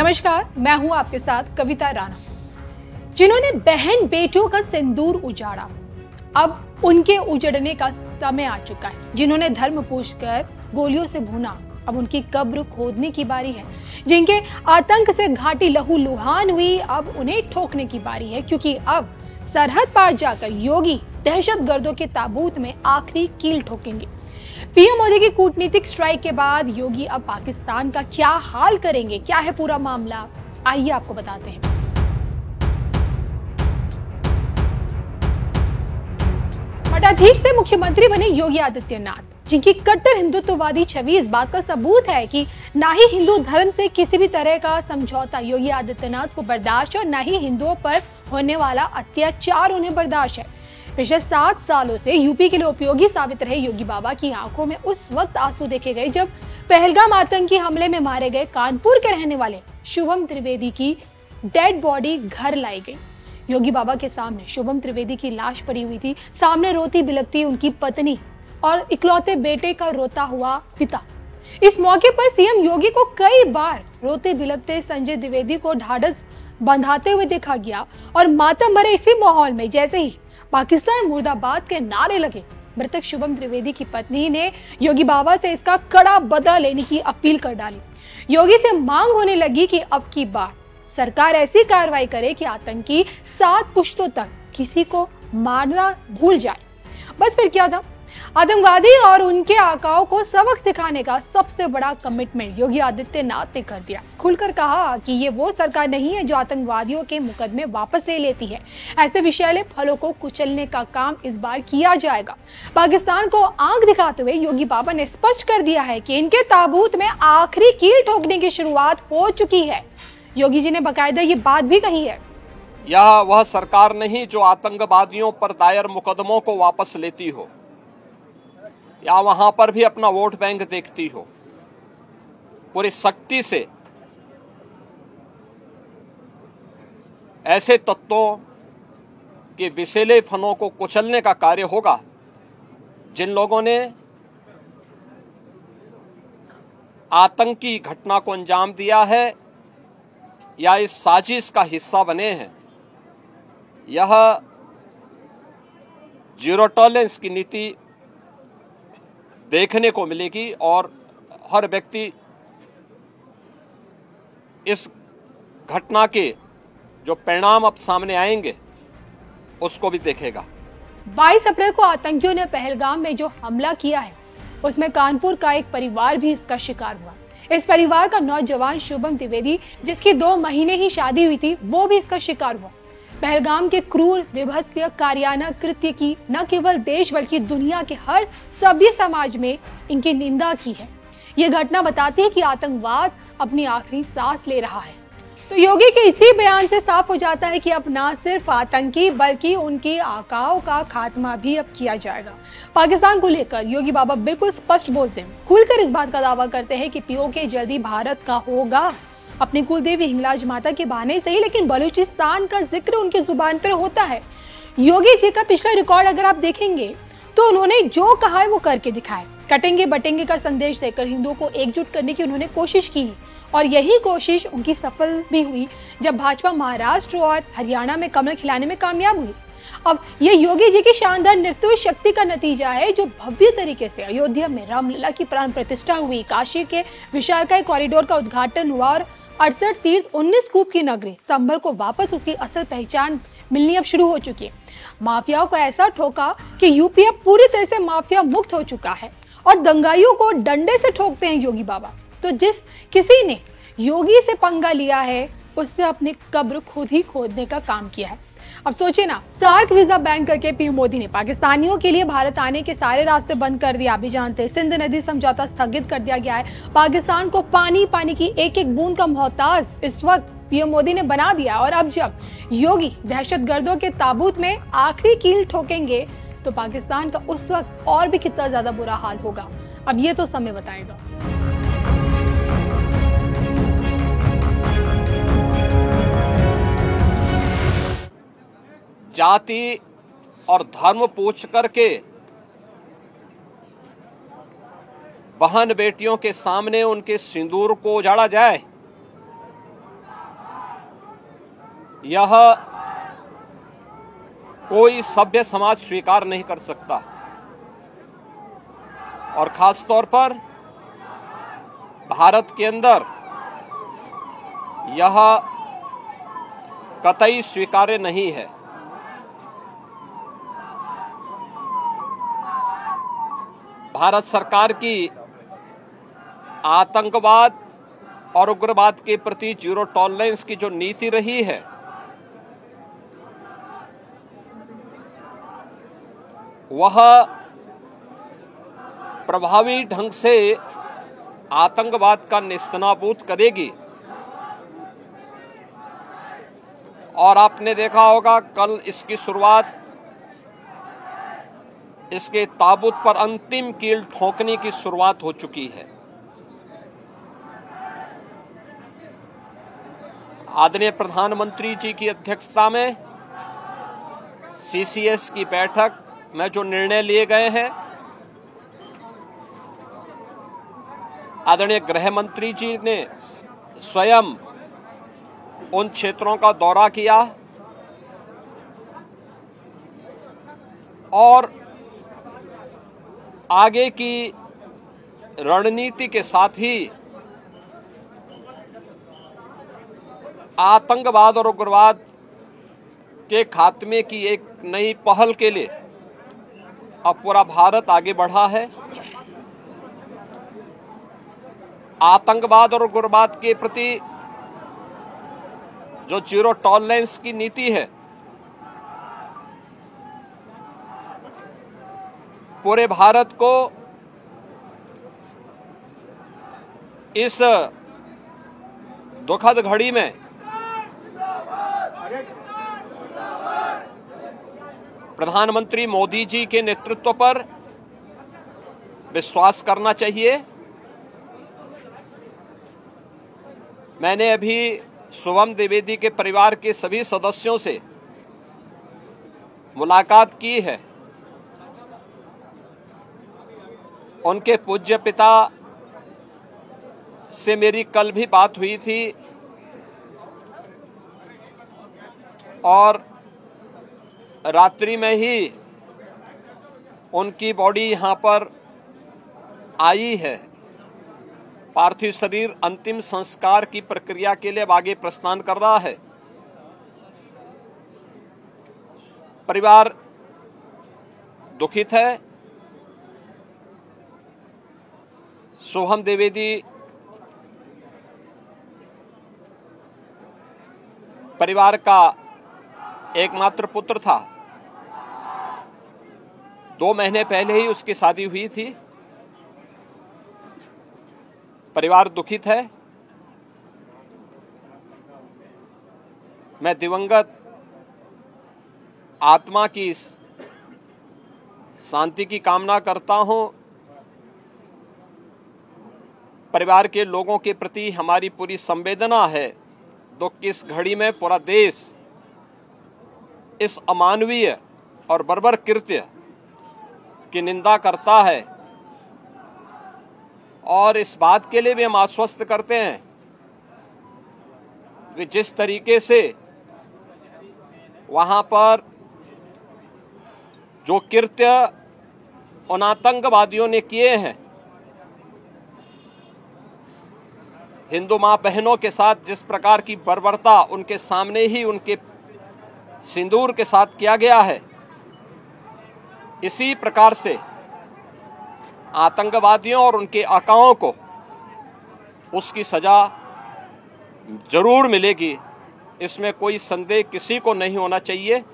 नमस्कार, मैं हूं आपके साथ कविता राणा। जिन्होंने बहन बेटियों का सिंदूर उजाड़ा, अब उनके उजड़ने का समय आ चुका है। जिन्होंने धर्म पूछकर गोलियों से भूना, अब उनकी कब्र खोदने की बारी है। जिनके आतंक से घाटी लहूलुहान हुई, अब उन्हें ठोकने की बारी है, क्योंकि अब सरहद पार जाकर योगी दहशतगर्दों के ताबूत में आखिरी कील ठोकेंगे। पीएम मोदी की कूटनीतिक स्ट्राइक के बाद योगी अब पाकिस्तान का क्या हाल करेंगे? क्या है पूरा मामला, आइए आपको बताते हैं। मठाधीश से मुख्यमंत्री बने योगी आदित्यनाथ, जिनकी कट्टर हिंदुत्ववादी छवि इस बात का सबूत है कि ना ही हिंदू धर्म से किसी भी तरह का समझौता योगी आदित्यनाथ को बर्दाश्त है और ना ही हिंदुओं पर होने वाला अत्याचार उन्हें बर्दाश्त है। पिछले 7 सालों से यूपी के लिए उपयोगी साबित रहे योगी बाबा की आंखों में उस वक्त आंसू देखे गए जब पहलगाम आतंकी हमले में मारे गए कानपुर के रहने वाले शुभम त्रिवेदी की डेड बॉडी घर लाई गई। योगी बाबा के सामने शुभम त्रिवेदी की लाश पड़ी हुई थी। सामने रोती बिलखती उनकी पत्नी और इकलौते बेटे का रोता हुआ पिता। इस मौके पर सीएम योगी को कई बार रोते बिलखते संजय द्विवेदी को ढाढ़स बंधाते हुए देखा गया और मातम भरे इसी माहौल में जैसे ही पाकिस्तान मुर्दाबाद के नारे लगे, मृतक शुभम त्रिवेदी की पत्नी ने योगी बाबा से इसका कड़ा बदला लेने की अपील कर डाली। योगी से मांग होने लगी कि अब की बार सरकार ऐसी कार्रवाई करे कि आतंकी 7 पुश्तों तक किसी को मारना भूल जाए। बस फिर क्या था, आतंकवादी और उनके आकाओं को सबक सिखाने का सबसे बड़ा कमिटमेंट योगी आदित्यनाथ ने कर दिया। खुलकर कहा कि ये वो सरकार नहीं है जो आतंकवादियों के मुकदमे वापस ले लेती है। ऐसे विषैले फलों को कुचलने का काम इस बार किया जाएगा। पाकिस्तान को आंख दिखाते हुए योगी बाबा ने स्पष्ट कर दिया है कि इनके ताबूत में आखिरी कील ठोकने की शुरुआत हो चुकी है। योगी जी ने बाकायदा ये बात भी कही है, यह वह सरकार नहीं जो आतंकवादियों पर दायर मुकदमों को वापस लेती हो या वहां पर भी अपना वोट बैंक देखती हो। पूरी सख्ती से ऐसे तत्वों के विषैले फलों को कुचलने का कार्य होगा जिन लोगों ने आतंकी घटना को अंजाम दिया है या इस साजिश का हिस्सा बने हैं। यह जीरो टॉलरेंस की नीति देखने को मिलेगी और हर व्यक्ति इस घटना के जो परिणाम अब सामने आएंगे उसको भी देखेगा। 22 अप्रैल को आतंकियों ने पहलगाम में जो हमला किया है उसमें कानपुर का एक परिवार भी इसका शिकार हुआ। इस परिवार का नौजवान शुभम त्रिवेदी, जिसकी 2 महीने ही शादी हुई थी, वो भी इसका शिकार हुआ। पहलगाम के क्रूर विभत्स्य कारियाना कृत्य की न केवल देश बल्कि दुनिया के हर सभ्य समाज में इनकी निंदा की है। ये घटना बताती है कि आतंकवाद अपनी आखिरी सांस ले रहा है। तो योगी के इसी बयान से साफ हो जाता है कि अब ना सिर्फ आतंकी बल्कि उनकी आकाओं का खात्मा भी अब किया जाएगा। पाकिस्तान को लेकर योगी बाबा बिल्कुल स्पष्ट बोलते हैं, खुलकर इस बात का दावा करते हैं कि पीओके जल्दी भारत का होगा। अपनी कुलदेवी हिंगलाज माता के बहाने से ही, लेकिन बलूचिस्तान का जिक्र उनकी जुबान पर होता है। योगी जी का पिछला रिकॉर्ड अगर आप देखेंगे तो उन्होंने जो कहा है वो करके दिखाया। कटेंगे बटेंगे का संदेश देकर हिंदुओं को एकजुट करने की उन्होंने कोशिश की और यही कोशिश उनकी सफल भी हुई जब भाजपा महाराष्ट्र और हरियाणा में कमल खिलाने में कामयाब हुई। अब ये योगी जी की शानदार नेतृत्व शक्ति का नतीजा है जो भव्य तरीके से अयोध्या में रामलला की प्राण प्रतिष्ठा हुई, काशी के विशालकाय कॉरिडोर का उद्घाटन हुआ और 68 तीर्थ 19 कूप की नगरी संभल को वापस उसकी असल पहचान मिलनी अब शुरू हो चुकी है। माफियाओं को ऐसा ठोका कि यूपी अब पूरी तरह से माफिया मुक्त हो चुका है और दंगाइयों को डंडे से ठोकते हैं योगी बाबा। तो जिस किसी ने योगी से पंगा लिया है उससे अपनी कब्र खुद ही खोदने का काम किया है। अब सोचिए ना, सार्क वीजा बैन करके पीएम मोदी ने पाकिस्तानियों के लिए भारत आने के सारे रास्ते बंद कर दिए। आप भी जानते हैं, सिंध नदी समझौता स्थगित कर दिया गया है। पाकिस्तान को पानी की एक एक बूंद का मोहताज इस वक्त पीएम मोदी ने बना दिया और अब जब योगी दहशतगर्दों के ताबूत में आखिरी कील ठोकेंगे तो पाकिस्तान का उस वक्त और भी कितना ज्यादा बुरा हाल होगा, अब ये तो समय बताएगा। जाति और धर्म पूछ करके बहन बेटियों के सामने उनके सिंदूर को उजाड़ा जाए, यह कोई सभ्य समाज स्वीकार नहीं कर सकता, और खास तौर पर भारत के अंदर यह कतई स्वीकार्य नहीं है। भारत सरकार की आतंकवाद और उग्रवाद के प्रति जीरो टॉलरेंस की जो नीति रही है, वह प्रभावी ढंग से आतंकवाद का नेस्तनाबूद करेगी। और आपने देखा होगा कल इसकी शुरुआत, इसके ताबूत पर अंतिम कील ठोकने की शुरुआत हो चुकी है। आदरणीय प्रधानमंत्री जी की अध्यक्षता में सीसीएस की बैठक में जो निर्णय लिए गए हैं, आदरणीय गृह मंत्री जी ने स्वयं उन क्षेत्रों का दौरा किया और आगे की रणनीति के साथ ही आतंकवाद और उग्रवाद के खात्मे की एक नई पहल के लिए अब पूरा भारत आगे बढ़ा है। आतंकवाद और उग्रवाद के प्रति जो जीरो टॉलरेंस की नीति है, पूरे भारत को इस दुखद घड़ी में प्रधानमंत्री मोदी जी के नेतृत्व पर विश्वास करना चाहिए। मैंने अभी शुभम द्विवेदी के परिवार के सभी सदस्यों से मुलाकात की है। उनके पूज्य पिता से मेरी कल भी बात हुई थी और रात्रि में ही उनकी बॉडी यहां पर आई है। पार्थिव शरीर अंतिम संस्कार की प्रक्रिया के लिए आगे प्रस्थान कर रहा है। परिवार दुखित है। शुभम द्विवेदी परिवार का एकमात्र पुत्र था। 2 महीने पहले ही उसकी शादी हुई थी। परिवार दुखित है। मैं दिवंगत आत्मा की शांति की कामना करता हूं। परिवार के लोगों के प्रति हमारी पूरी संवेदना है। दुख की इस घड़ी में पूरा देश इस अमानवीय और बर्बर कृत्य की निंदा करता है और इस बात के लिए भी हम आश्वस्त करते हैं कि जिस तरीके से वहां पर जो कृत्य उन आतंकवादियों ने किए हैं, हिंदू मां बहनों के साथ जिस प्रकार की बर्बरता उनके सामने ही उनके सिंदूर के साथ किया गया है, इसी प्रकार से आतंकवादियों और उनके आकाओं को उसकी सजा जरूर मिलेगी। इसमें कोई संदेह किसी को नहीं होना चाहिए।